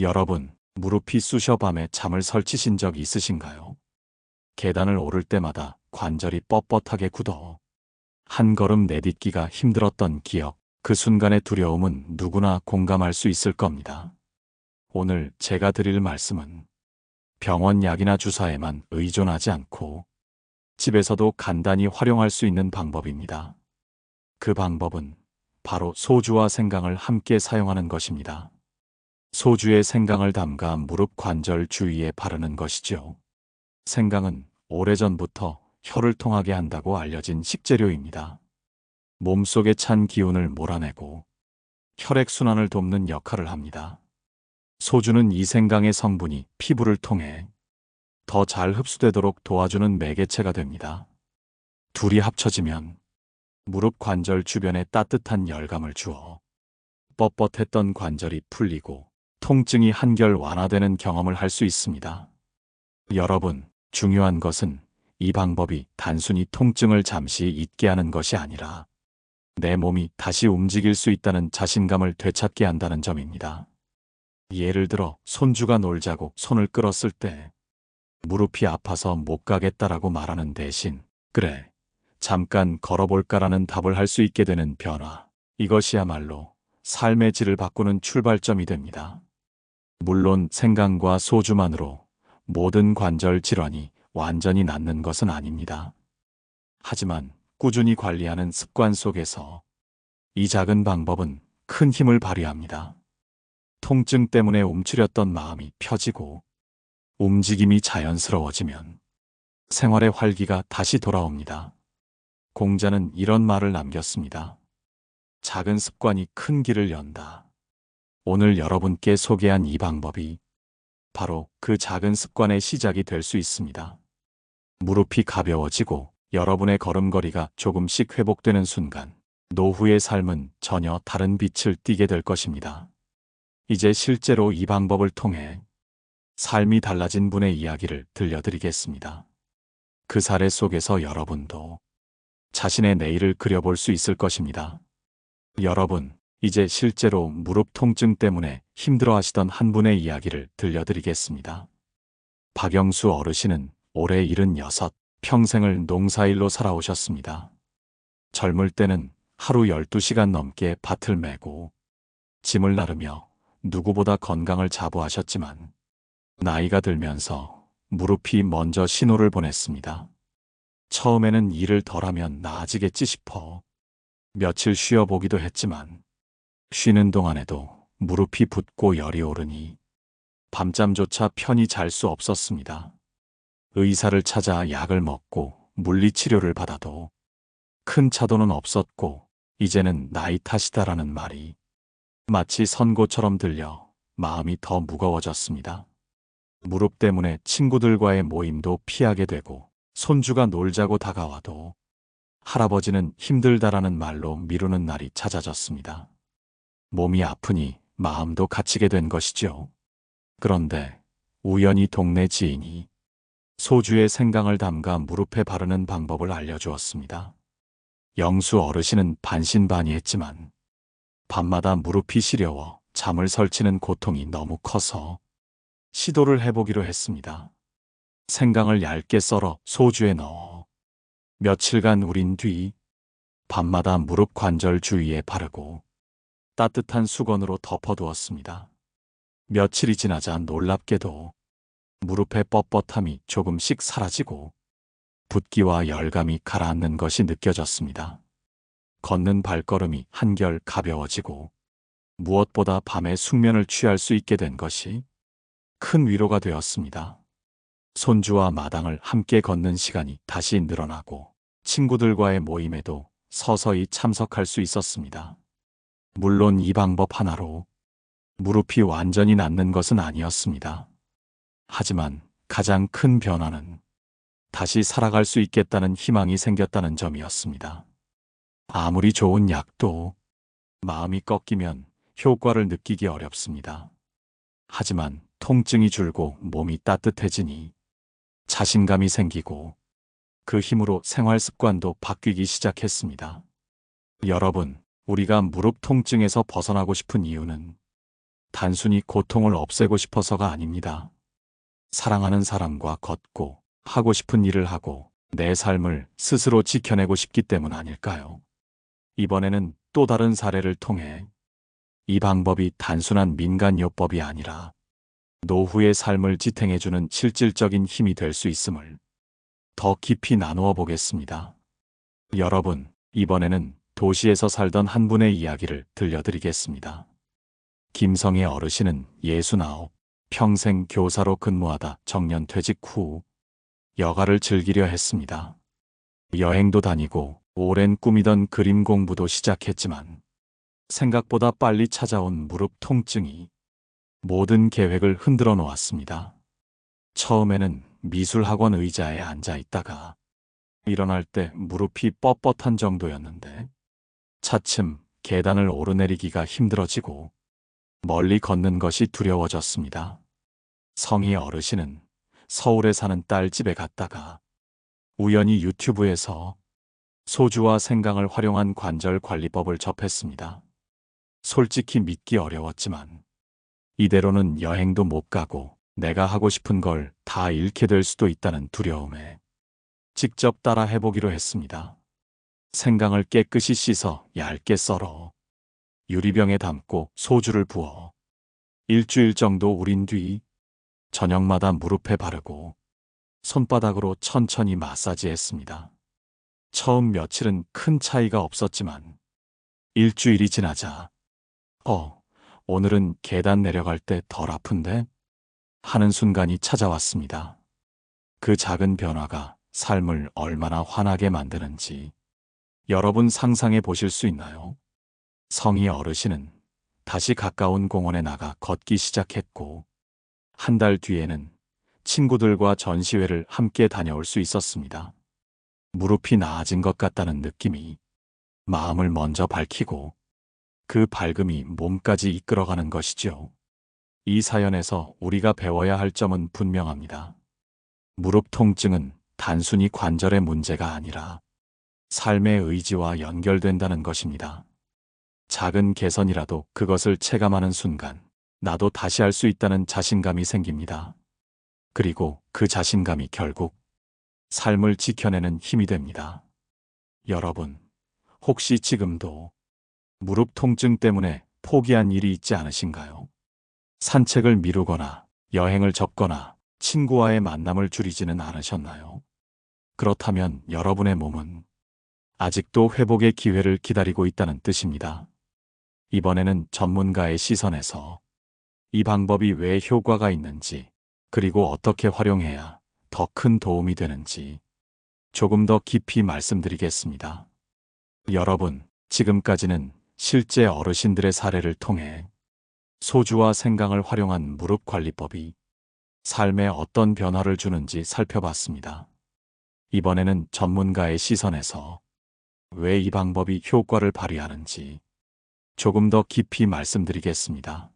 여러분, 무릎이 쑤셔 밤에 잠을 설치신 적 있으신가요? 계단을 오를 때마다 관절이 뻣뻣하게 굳어 한 걸음 내딛기가 힘들었던 기억, 그 순간의 두려움은 누구나 공감할 수 있을 겁니다. 오늘 제가 드릴 말씀은 병원 약이나 주사에만 의존하지 않고 집에서도 간단히 활용할 수 있는 방법입니다. 그 방법은 바로 소주와 생강을 함께 사용하는 것입니다. 소주에 생강을 담가 무릎 관절 주위에 바르는 것이죠. 생강은 오래전부터 혀를 통하게 한다고 알려진 식재료입니다. 몸속에 찬 기운을 몰아내고 혈액순환을 돕는 역할을 합니다. 소주는 이 생강의 성분이 피부를 통해 더 잘 흡수되도록 도와주는 매개체가 됩니다. 둘이 합쳐지면 무릎 관절 주변에 따뜻한 열감을 주어 뻣뻣했던 관절이 풀리고 통증이 한결 완화되는 경험을 할 수 있습니다. 여러분, 중요한 것은 이 방법이 단순히 통증을 잠시 잊게 하는 것이 아니라 내 몸이 다시 움직일 수 있다는 자신감을 되찾게 한다는 점입니다. 예를 들어 손주가 놀자고 손을 끌었을 때 무릎이 아파서 못 가겠다라고 말하는 대신 그래, 잠깐 걸어볼까라는 답을 할 수 있게 되는 변화. 이것이야말로 삶의 질을 바꾸는 출발점이 됩니다. 물론 생강과 소주만으로 모든 관절 질환이 완전히 낫는 것은 아닙니다. 하지만 꾸준히 관리하는 습관 속에서 이 작은 방법은 큰 힘을 발휘합니다. 통증 때문에 움츠렸던 마음이 펴지고 움직임이 자연스러워지면 생활의 활기가 다시 돌아옵니다. 공자는 이런 말을 남겼습니다. 작은 습관이 큰 길을 연다. 오늘 여러분께 소개한 이 방법이 바로 그 작은 습관의 시작이 될 수 있습니다. 무릎이 가벼워지고 여러분의 걸음걸이가 조금씩 회복되는 순간 노후의 삶은 전혀 다른 빛을 띠게 될 것입니다. 이제 실제로 이 방법을 통해 삶이 달라진 분의 이야기를 들려드리겠습니다. 그 사례 속에서 여러분도 자신의 내일을 그려볼 수 있을 것입니다. 여러분, 이제 실제로 무릎 통증 때문에 힘들어하시던 한 분의 이야기를 들려드리겠습니다. 박영수 어르신은 올해 76, 평생을 농사일로 살아오셨습니다. 젊을 때는 하루 12시간 넘게 밭을 메고 짐을 나르며 누구보다 건강을 자부하셨지만 나이가 들면서 무릎이 먼저 신호를 보냈습니다. 처음에는 일을 덜하면 나아지겠지 싶어 며칠 쉬어보기도 했지만 쉬는 동안에도 무릎이 붓고 열이 오르니 밤잠조차 편히 잘 수 없었습니다. 의사를 찾아 약을 먹고 물리치료를 받아도 큰 차도는 없었고 이제는 나이 탓이다라는 말이 마치 선고처럼 들려 마음이 더 무거워졌습니다. 무릎 때문에 친구들과의 모임도 피하게 되고 손주가 놀자고 다가와도 할아버지는 힘들다라는 말로 미루는 날이 잦아졌습니다. 몸이 아프니 마음도 갇히게 된 것이죠. 그런데 우연히 동네 지인이 소주에 생강을 담가 무릎에 바르는 방법을 알려주었습니다. 영수 어르신은 반신반의했지만 밤마다 무릎이 시려워 잠을 설치는 고통이 너무 커서 시도를 해보기로 했습니다. 생강을 얇게 썰어 소주에 넣어 며칠간 우린 뒤 밤마다 무릎 관절 주위에 바르고 따뜻한 수건으로 덮어두었습니다. 며칠이 지나자 놀랍게도 무릎의 뻣뻣함이 조금씩 사라지고 붓기와 열감이 가라앉는 것이 느껴졌습니다. 걷는 발걸음이 한결 가벼워지고 무엇보다 밤에 숙면을 취할 수 있게 된 것이 큰 위로가 되었습니다. 손주와 마당을 함께 걷는 시간이 다시 늘어나고 친구들과의 모임에도 서서히 참석할 수 있었습니다. 물론 이 방법 하나로 무릎이 완전히 낫는 것은 아니었습니다. 하지만 가장 큰 변화는 다시 살아갈 수 있겠다는 희망이 생겼다는 점이었습니다. 아무리 좋은 약도 마음이 꺾이면 효과를 느끼기 어렵습니다. 하지만 통증이 줄고 몸이 따뜻해지니 자신감이 생기고 그 힘으로 생활 습관도 바뀌기 시작했습니다. 여러분, 우리가 무릎 통증에서 벗어나고 싶은 이유는 단순히 고통을 없애고 싶어서가 아닙니다. 사랑하는 사람과 걷고 하고 싶은 일을 하고 내 삶을 스스로 지켜내고 싶기 때문 아닐까요? 이번에는 또 다른 사례를 통해 이 방법이 단순한 민간요법이 아니라 노후의 삶을 지탱해주는 실질적인 힘이 될 수 있음을 더 깊이 나누어 보겠습니다. 여러분, 이번에는 도시에서 살던 한 분의 이야기를 들려드리겠습니다. 김성의 어르신은 69, 평생 교사로 근무하다 정년 퇴직 후 여가를 즐기려 했습니다. 여행도 다니고 오랜 꿈이던 그림 공부도 시작했지만 생각보다 빨리 찾아온 무릎 통증이 모든 계획을 흔들어 놓았습니다. 처음에는 미술학원 의자에 앉아 있다가 일어날 때 무릎이 뻣뻣한 정도였는데 차츰 계단을 오르내리기가 힘들어지고 멀리 걷는 것이 두려워졌습니다. 성희 어르신은 서울에 사는 딸 집에 갔다가 우연히 유튜브에서 소주와 생강을 활용한 관절 관리법을 접했습니다. 솔직히 믿기 어려웠지만 이대로는 여행도 못 가고 내가 하고 싶은 걸 다 잃게 될 수도 있다는 두려움에 직접 따라 해보기로 했습니다. 생강을 깨끗이 씻어 얇게 썰어 유리병에 담고 소주를 부어 일주일 정도 우린 뒤 저녁마다 무릎에 바르고 손바닥으로 천천히 마사지했습니다. 처음 며칠은 큰 차이가 없었지만 일주일이 지나자 오늘은 계단 내려갈 때 덜 아픈데? 하는 순간이 찾아왔습니다. 그 작은 변화가 삶을 얼마나 환하게 만드는지 여러분 상상해 보실 수 있나요? 성희 어르신은 다시 가까운 공원에 나가 걷기 시작했고 한 달 뒤에는 친구들과 전시회를 함께 다녀올 수 있었습니다. 무릎이 나아진 것 같다는 느낌이 마음을 먼저 밝히고 그 밝음이 몸까지 이끌어가는 것이죠. 이 사연에서 우리가 배워야 할 점은 분명합니다. 무릎 통증은 단순히 관절의 문제가 아니라 삶의 의지와 연결된다는 것입니다. 작은 개선이라도 그것을 체감하는 순간 나도 다시 할 수 있다는 자신감이 생깁니다. 그리고 그 자신감이 결국 삶을 지켜내는 힘이 됩니다. 여러분, 혹시 지금도 무릎 통증 때문에 포기한 일이 있지 않으신가요? 산책을 미루거나 여행을 접거나 친구와의 만남을 줄이지는 않으셨나요? 그렇다면 여러분의 몸은 아직도 회복의 기회를 기다리고 있다는 뜻입니다. 이번에는 전문가의 시선에서 이 방법이 왜 효과가 있는지, 그리고 어떻게 활용해야 더 큰 도움이 되는지 조금 더 깊이 말씀드리겠습니다. 여러분, 지금까지는 실제 어르신들의 사례를 통해 소주와 생강을 활용한 무릎 관리법이 삶에 어떤 변화를 주는지 살펴봤습니다. 이번에는 전문가의 시선에서 왜 이 방법이 효과를 발휘하는지 조금 더 깊이 말씀드리겠습니다.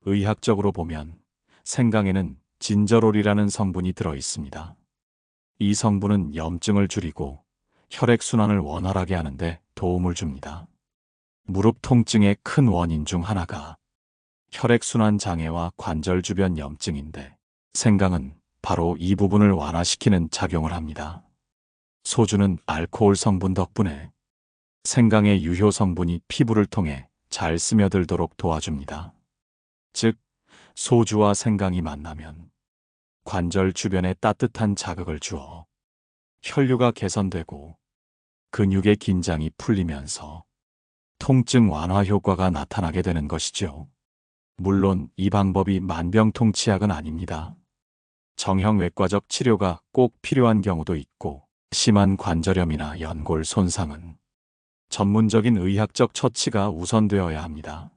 의학적으로 보면 생강에는 진저롤이라는 성분이 들어 있습니다. 이 성분은 염증을 줄이고 혈액순환을 원활하게 하는데 도움을 줍니다. 무릎 통증의 큰 원인 중 하나가 혈액순환 장애와 관절 주변 염증인데 생강은 바로 이 부분을 완화시키는 작용을 합니다. 소주는 알코올 성분 덕분에 생강의 유효 성분이 피부를 통해 잘 스며들도록 도와줍니다. 즉, 소주와 생강이 만나면 관절 주변에 따뜻한 자극을 주어 혈류가 개선되고 근육의 긴장이 풀리면서 통증 완화 효과가 나타나게 되는 것이죠. 물론 이 방법이 만병통치약은 아닙니다. 정형외과적 치료가 꼭 필요한 경우도 있고 심한 관절염이나 연골 손상은 전문적인 의학적 처치가 우선되어야 합니다.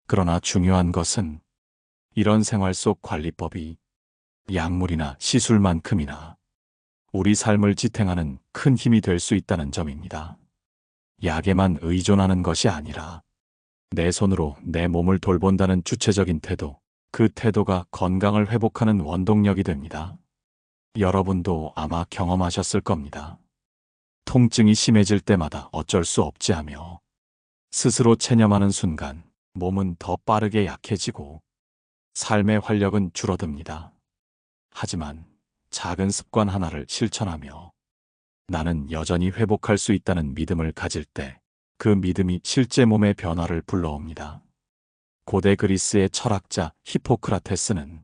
그러나 중요한 것은 이런 생활 속 관리법이 약물이나 시술만큼이나 우리 삶을 지탱하는 큰 힘이 될 수 있다는 점입니다. 약에만 의존하는 것이 아니라 내 손으로 내 몸을 돌본다는 주체적인 태도, 그 태도가 건강을 회복하는 원동력이 됩니다. 여러분도 아마 경험하셨을 겁니다. 통증이 심해질 때마다 어쩔 수 없지 하며 스스로 체념하는 순간 몸은 더 빠르게 약해지고 삶의 활력은 줄어듭니다. 하지만 작은 습관 하나를 실천하며 나는 여전히 회복할 수 있다는 믿음을 가질 때 그 믿음이 실제 몸의 변화를 불러옵니다. 고대 그리스의 철학자 히포크라테스는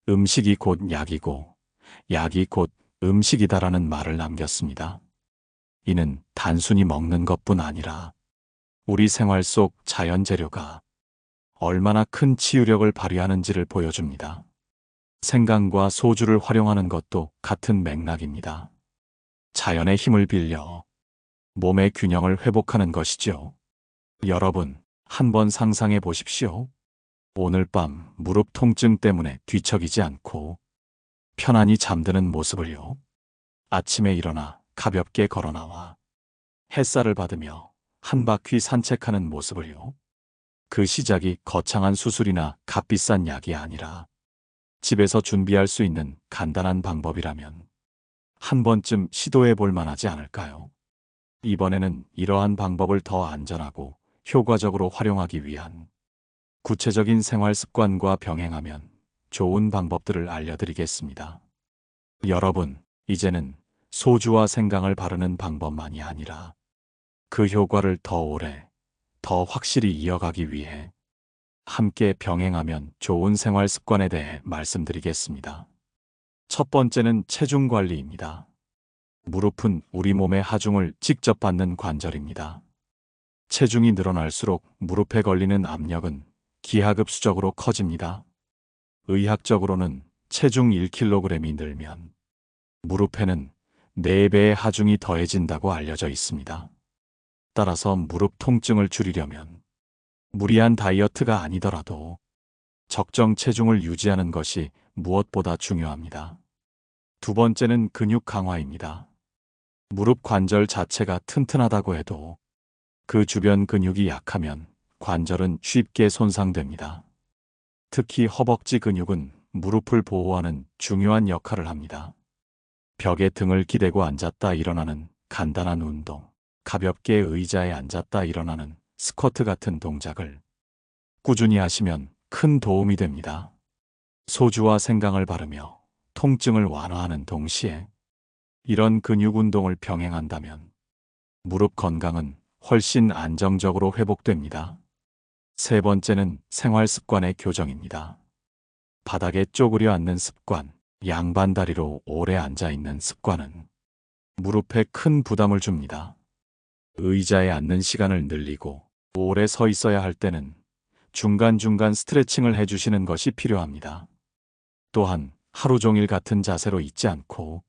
음식이 곧 약이고 약이 곧 음식이다라는 말을 남겼습니다. 이는 단순히 먹는 것뿐 아니라 우리 생활 속 자연 재료가 얼마나 큰 치유력을 발휘하는지를 보여줍니다. 생강과 소주를 활용하는 것도 같은 맥락입니다. 자연의 힘을 빌려 몸의 균형을 회복하는 것이죠. 여러분, 한번 상상해 보십시오. 오늘 밤 무릎 통증 때문에 뒤척이지 않고 편안히 잠드는 모습을요. 아침에 일어나 가볍게 걸어 나와 햇살을 받으며 한 바퀴 산책하는 모습을요. 그 시작이 거창한 수술이나 값비싼 약이 아니라 집에서 준비할 수 있는 간단한 방법이라면 한 번쯤 시도해 볼 만하지 않을까요? 이번에는 이러한 방법을 더 안전하고 효과적으로 활용하기 위한 구체적인 생활 습관과 병행하면 좋은 방법들을 알려드리겠습니다. 여러분, 이제는 소주와 생강을 바르는 방법만이 아니라 그 효과를 더 오래, 더 확실히 이어가기 위해 함께 병행하면 좋은 생활 습관에 대해 말씀드리겠습니다. 첫 번째는 체중 관리입니다. 무릎은 우리 몸의 하중을 직접 받는 관절입니다. 체중이 늘어날수록 무릎에 걸리는 압력은 기하급수적으로 커집니다. 의학적으로는 체중 1kg이 늘면 무릎에는 4배의 하중이 더해진다고 알려져 있습니다. 따라서 무릎 통증을 줄이려면 무리한 다이어트가 아니더라도 적정 체중을 유지하는 것이 무엇보다 중요합니다. 두 번째는 근육 강화입니다. 무릎 관절 자체가 튼튼하다고 해도 그 주변 근육이 약하면 관절은 쉽게 손상됩니다. 특히 허벅지 근육은 무릎을 보호하는 중요한 역할을 합니다. 벽에 등을 기대고 앉았다 일어나는 간단한 운동, 가볍게 의자에 앉았다 일어나는 스쿼트 같은 동작을 꾸준히 하시면 큰 도움이 됩니다. 소주와 생강을 바르며 통증을 완화하는 동시에 이런 근육 운동을 병행한다면 무릎 건강은 훨씬 안정적으로 회복됩니다. 세 번째는 생활 습관의 교정입니다. 바닥에 쪼그려 앉는 습관, 양반 다리로 오래 앉아 있는 습관은 무릎에 큰 부담을 줍니다. 의자에 앉는 시간을 늘리고 오래 서 있어야 할 때는 중간중간 스트레칭을 해주시는 것이 필요합니다. 또한 하루 종일 같은 자세로 있지 않고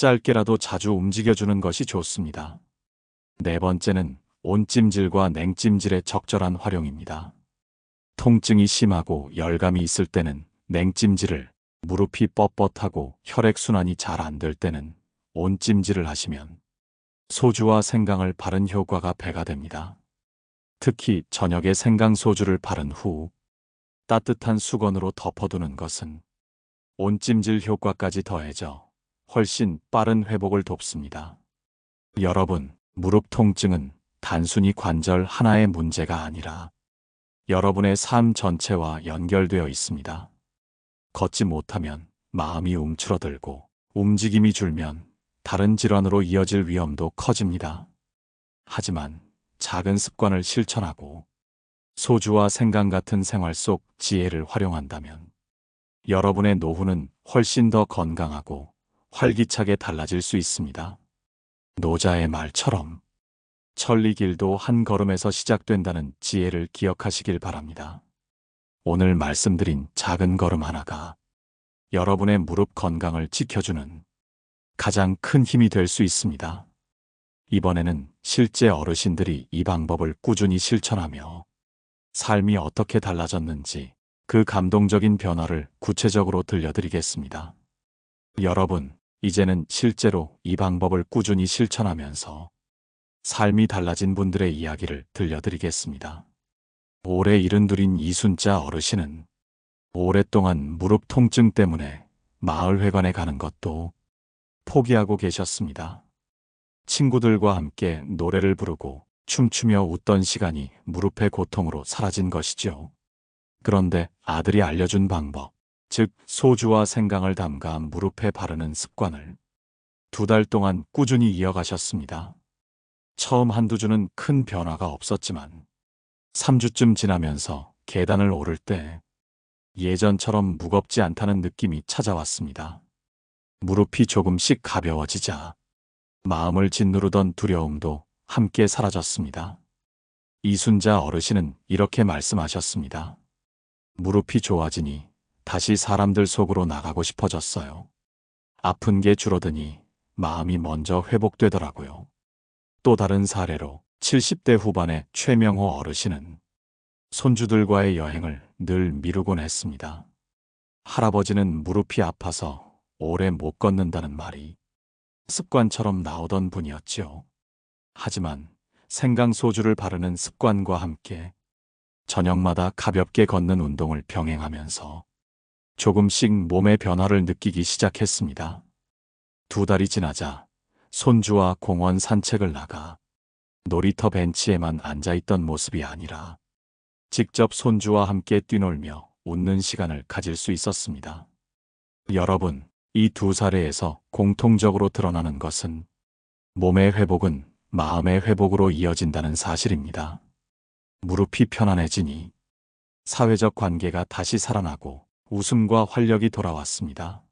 짧게라도 자주 움직여주는 것이 좋습니다. 네 번째는 온찜질과 냉찜질의 적절한 활용입니다. 통증이 심하고 열감이 있을 때는 냉찜질을, 무릎이 뻣뻣하고 혈액순환이 잘 안 될 때는 온찜질을 하시면 소주와 생강을 바른 효과가 배가 됩니다. 특히 저녁에 생강소주를 바른 후 따뜻한 수건으로 덮어두는 것은 온찜질 효과까지 더해져 훨씬 빠른 회복을 돕습니다. 여러분, 무릎 통증은 단순히 관절 하나의 문제가 아니라 여러분의 삶 전체와 연결되어 있습니다. 걷지 못하면 마음이 움츠러들고 움직임이 줄면 다른 질환으로 이어질 위험도 커집니다. 하지만 작은 습관을 실천하고 소주와 생강 같은 생활 속 지혜를 활용한다면 여러분의 노후는 훨씬 더 건강하고 활기차게 달라질 수 있습니다. 노자의 말처럼 천리길도 한 걸음에서 시작된다는 지혜를 기억하시길 바랍니다. 오늘 말씀드린 작은 걸음 하나가 여러분의 무릎 건강을 지켜주는 가장 큰 힘이 될 수 있습니다. 이번에는 실제 어르신들이 이 방법을 꾸준히 실천하며 삶이 어떻게 달라졌는지 그 감동적인 변화를 구체적으로 들려드리겠습니다. 여러분, 이제는 실제로 이 방법을 꾸준히 실천하면서 삶이 달라진 분들의 이야기를 들려드리겠습니다. 올해 72인 이순자 어르신은 오랫동안 무릎 통증 때문에 마을회관에 가는 것도 포기하고 계셨습니다. 친구들과 함께 노래를 부르고 춤추며 웃던 시간이 무릎의 고통으로 사라진 것이죠. 그런데 아들이 알려준 방법, 즉 소주와 생강을 담가 무릎에 바르는 습관을 2달 동안 꾸준히 이어가셨습니다. 처음 한두 주는 큰 변화가 없었지만 3주쯤 지나면서 계단을 오를 때 예전처럼 무겁지 않다는 느낌이 찾아왔습니다. 무릎이 조금씩 가벼워지자 마음을 짓누르던 두려움도 함께 사라졌습니다. 이순자 어르신은 이렇게 말씀하셨습니다. 무릎이 좋아지니 다시 사람들 속으로 나가고 싶어졌어요. 아픈 게 줄어드니 마음이 먼저 회복되더라고요. 또 다른 사례로 70대 후반의 최명호 어르신은 손주들과의 여행을 늘 미루곤 했습니다. 할아버지는 무릎이 아파서 오래 못 걷는다는 말이 습관처럼 나오던 분이었죠. 하지만 생강소주를 바르는 습관과 함께 저녁마다 가볍게 걷는 운동을 병행하면서 조금씩 몸의 변화를 느끼기 시작했습니다. 2달이 지나자 손주와 공원 산책을 나가 놀이터 벤치에만 앉아있던 모습이 아니라 직접 손주와 함께 뛰놀며 웃는 시간을 가질 수 있었습니다. 여러분, 이 2사례에서 공통적으로 드러나는 것은 몸의 회복은 마음의 회복으로 이어진다는 사실입니다. 무릎이 편안해지니 사회적 관계가 다시 살아나고 웃음과 활력이 돌아왔습니다.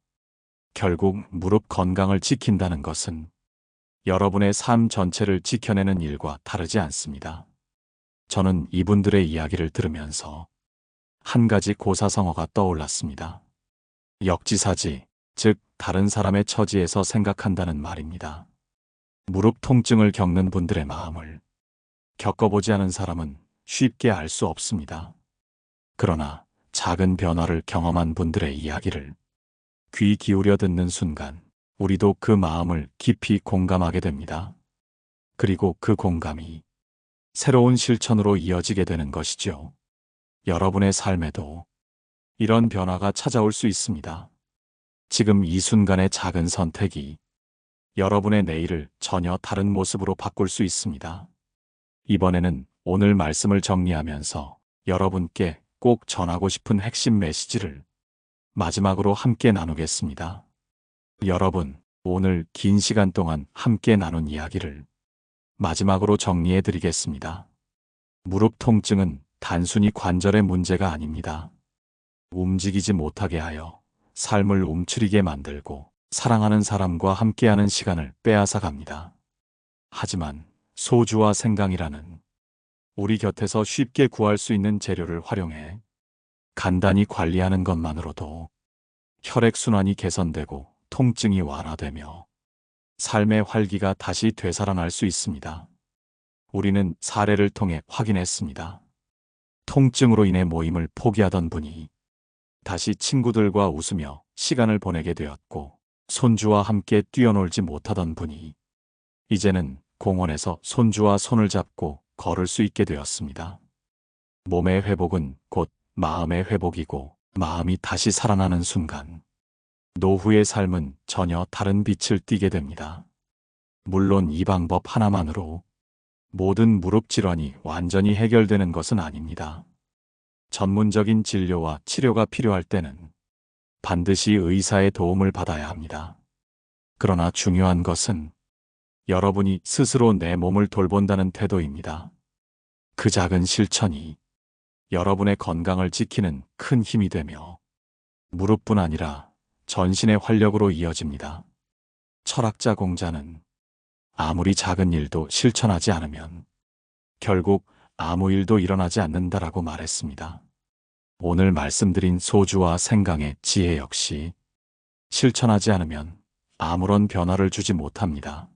결국 무릎 건강을 지킨다는 것은 여러분의 삶 전체를 지켜내는 일과 다르지 않습니다. 저는 이분들의 이야기를 들으면서 한 가지 고사성어가 떠올랐습니다. 역지사지, 즉 다른 사람의 처지에서 생각한다는 말입니다. 무릎 통증을 겪는 분들의 마음을 겪어보지 않은 사람은 쉽게 알 수 없습니다. 그러나 작은 변화를 경험한 분들의 이야기를 귀 기울여 듣는 순간 우리도 그 마음을 깊이 공감하게 됩니다. 그리고 그 공감이 새로운 실천으로 이어지게 되는 것이죠. 여러분의 삶에도 이런 변화가 찾아올 수 있습니다. 지금 이 순간의 작은 선택이 여러분의 내일을 전혀 다른 모습으로 바꿀 수 있습니다. 이번에는 오늘 말씀을 정리하면서 여러분께 꼭 전하고 싶은 핵심 메시지를 마지막으로 함께 나누겠습니다. 여러분, 오늘 긴 시간 동안 함께 나눈 이야기를 마지막으로 정리해 드리겠습니다. 무릎 통증은 단순히 관절의 문제가 아닙니다. 움직이지 못하게 하여 삶을 움츠리게 만들고 사랑하는 사람과 함께하는 시간을 빼앗아 갑니다. 하지만 소주와 생강이라는 우리 곁에서 쉽게 구할 수 있는 재료를 활용해 간단히 관리하는 것만으로도 혈액순환이 개선되고 통증이 완화되며 삶의 활기가 다시 되살아날 수 있습니다. 우리는 사례를 통해 확인했습니다. 통증으로 인해 모임을 포기하던 분이 다시 친구들과 웃으며 시간을 보내게 되었고, 손주와 함께 뛰어놀지 못하던 분이 이제는 공원에서 손주와 손을 잡고 걸을 수 있게 되었습니다. 몸의 회복은 곧 마음의 회복이고, 마음이 다시 살아나는 순간 노후의 삶은 전혀 다른 빛을 띠게 됩니다. 물론 이 방법 하나만으로 모든 무릎 질환이 완전히 해결되는 것은 아닙니다. 전문적인 진료와 치료가 필요할 때는 반드시 의사의 도움을 받아야 합니다. 그러나 중요한 것은 여러분이 스스로 내 몸을 돌본다는 태도입니다. 그 작은 실천이 여러분의 건강을 지키는 큰 힘이 되며 무릎뿐 아니라 전신의 활력으로 이어집니다. 철학자 공자는 아무리 작은 일도 실천하지 않으면 결국 아무 일도 일어나지 않는다라고 말했습니다. 오늘 말씀드린 소주와 생강의 지혜 역시 실천하지 않으면 아무런 변화를 주지 못합니다.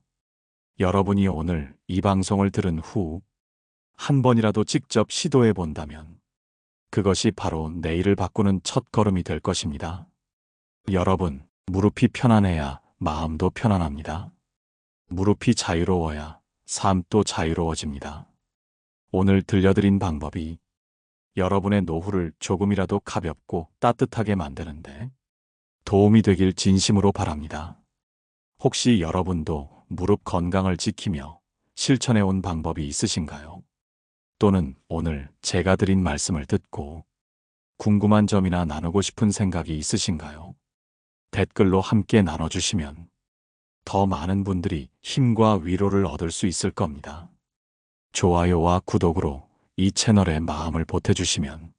여러분이 오늘 이 방송을 들은 후 한 번이라도 직접 시도해 본다면 그것이 바로 내일을 바꾸는 첫 걸음이 될 것입니다. 여러분, 무릎이 편안해야 마음도 편안합니다. 무릎이 자유로워야 삶도 자유로워집니다. 오늘 들려드린 방법이 여러분의 노후를 조금이라도 가볍고 따뜻하게 만드는데 도움이 되길 진심으로 바랍니다. 혹시 여러분도 무릎 건강을 지키며 실천해 온 방법이 있으신가요? 또는 오늘 제가 드린 말씀을 듣고 궁금한 점이나 나누고 싶은 생각이 있으신가요? 댓글로 함께 나눠주시면 더 많은 분들이 힘과 위로를 얻을 수 있을 겁니다. 좋아요와 구독으로 이 채널에 마음을 보태주시면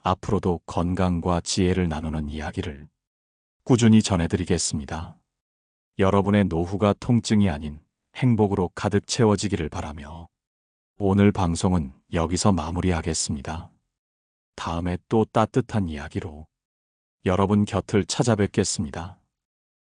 앞으로도 건강과 지혜를 나누는 이야기를 꾸준히 전해드리겠습니다. 여러분의 노후가 통증이 아닌 행복으로 가득 채워지기를 바라며 오늘 방송은 여기서 마무리하겠습니다. 다음에 또 따뜻한 이야기로 여러분 곁을 찾아뵙겠습니다.